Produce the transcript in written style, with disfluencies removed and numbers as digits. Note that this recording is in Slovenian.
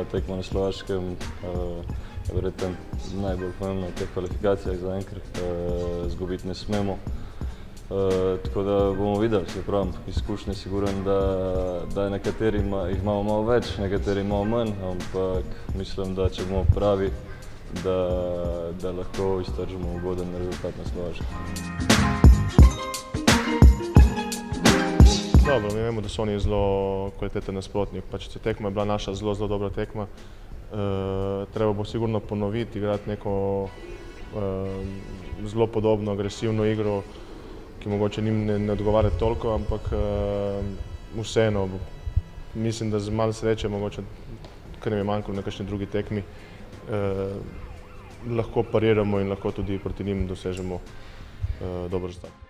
ta tekma na Slovaškem je verjetno najbolj pomembna v teh kvalifikacijah zaenkrat, izgubiti ne smemo. Tako da bomo videli, se pravim, izkušnje siguren, da nekateri jih imamo malo več, nekateri malo manj, ampak mislim, da če bomo pravi, da lahko iztržimo ugoden rezultat na Slovaškem. Dobro, mi vemo, da so oni zelo kvaliteten nasprotnik, pač tekma je bila naša zelo dobra tekma. Treba bo sigurno ponoviti, igrati neko zelo podobno, agresivno igro, ki mogoče njim ne odgovarja toliko, ampak vseeno, mislim, da z malo sreče, mogoče kar nam je manjkalo na kakšni drugi tekmi, lahko pariramo in lahko tudi proti njim dosežemo dober rezultat.